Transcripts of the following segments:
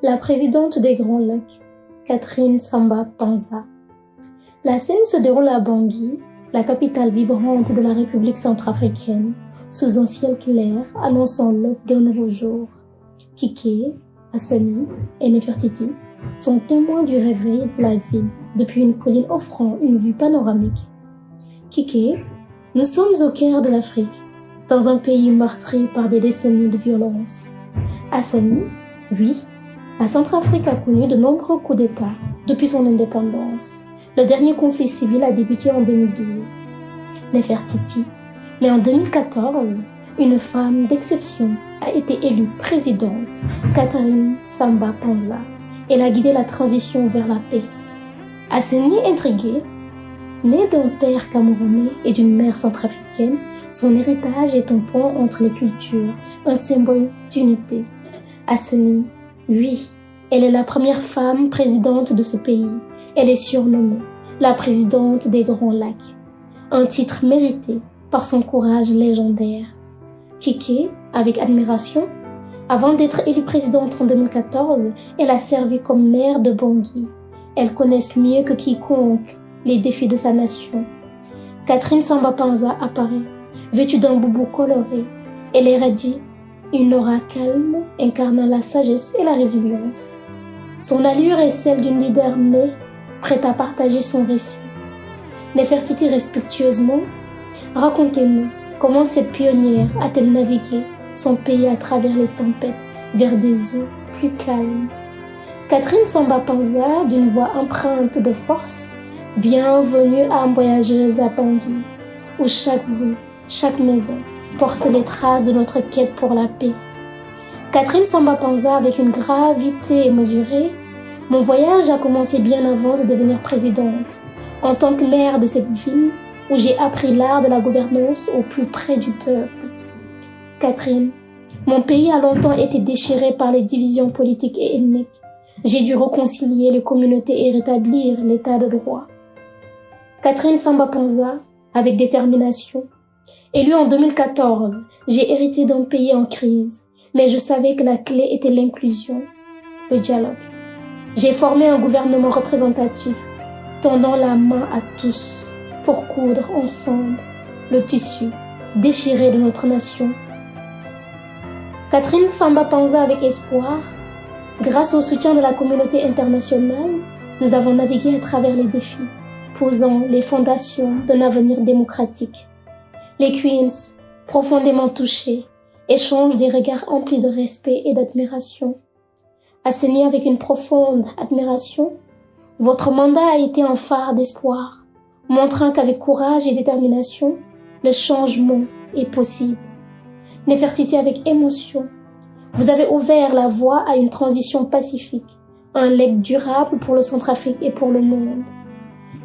la présidente des Grands Lacs, Catherine Samba Panza. La scène se déroule à Bangui, la capitale vibrante de la République centrafricaine, sous un ciel clair annonçant l'aube d'un nouveau jour. Kike, Hassani et Nefertiti sont témoins du réveil de la ville depuis une colline offrant une vue panoramique. Kike, nous sommes au cœur de l'Afrique, dans un pays meurtri par des décennies de violence. Hassani, oui, la Centrafrique a connu de nombreux coups d'État depuis son indépendance. Le dernier conflit civil a débuté en 2012. Nefertiti, mais en 2014, une femme d'exception a été élue présidente, Catherine Samba Panza. Elle a guidé la transition vers la paix. Hassani intrigué, né d'un père camerounais et d'une mère centrafricaine, son héritage est un pont entre les cultures, un symbole d'unité. Hassani, oui, elle est la première femme présidente de ce pays. Elle est surnommée la présidente des Grands Lacs, un titre mérité par son courage légendaire. Kike, avec admiration, avant d'être élue présidente en 2014, elle a servi comme maire de Bangui. Elle connaît mieux que quiconque les défis de sa nation. Catherine Samba Panza apparaît, vêtue d'un boubou coloré. Elle irradie une aura calme, incarnant la sagesse et la résilience. Son allure est celle d'une leader née, prête à partager son récit. Nefertiti respectueusement, racontez-nous comment cette pionnière a-t-elle navigué son pays à travers les tempêtes vers des eaux plus calmes. Catherine Samba Panza, d'une voix empreinte de force, bienvenue âme voyageuse à Bangui, où chaque rue, chaque maison porte les traces de notre quête pour la paix. Catherine Samba Panza, avec une gravité mesurée, mon voyage a commencé bien avant de devenir présidente. En tant que maire de cette ville, où j'ai appris l'art de la gouvernance au plus près du peuple. Catherine, mon pays a longtemps été déchiré par les divisions politiques et ethniques. J'ai dû réconcilier les communautés et rétablir l'état de droit. Catherine Samba Panza, avec détermination. Élue en 2014, j'ai hérité d'un pays en crise, mais je savais que la clé était l'inclusion, le dialogue. J'ai formé un gouvernement représentatif, tendant la main à tous pour coudre ensemble le tissu déchiré de notre nation. Catherine Samba Panza, avec espoir, grâce au soutien de la communauté internationale, nous avons navigué à travers les défis, posant les fondations d'un avenir démocratique. Les Queens, profondément touchés, échangent des regards emplis de respect et d'admiration. Hassani, avec une profonde admiration, votre mandat a été un phare d'espoir, montrant qu'avec courage et détermination, le changement est possible. Nefertiti, avec émotion, vous avez ouvert la voie à une transition pacifique, un legs durable pour le Centrafrique et pour le monde.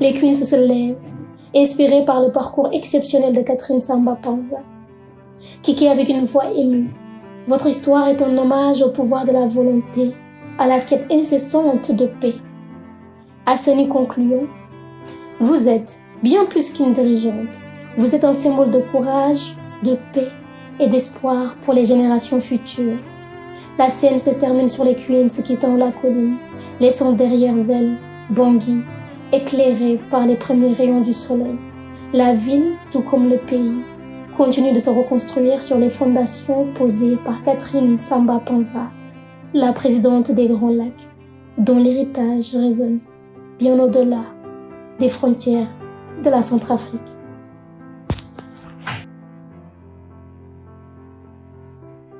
Les Queens se lèvent, inspirés par le parcours exceptionnel de Catherine Samba Panza. Kike, avec une voix émue, votre histoire est un hommage au pouvoir de la volonté, à la quête incessante de paix. Hassani, concluons, vous êtes bien plus qu'une dirigeante. Vous êtes un symbole de courage, de paix et d'espoir pour les générations futures. La scène se termine sur les Queens quittant la colline, laissant derrière elles Bangui, éclairée par les premiers rayons du soleil. La ville, tout comme le pays, continue de se reconstruire sur les fondations posées par Catherine Samba Panza, la présidente des Grands Lacs, dont l'héritage résonne bien au-delà des frontières de la Centrafrique.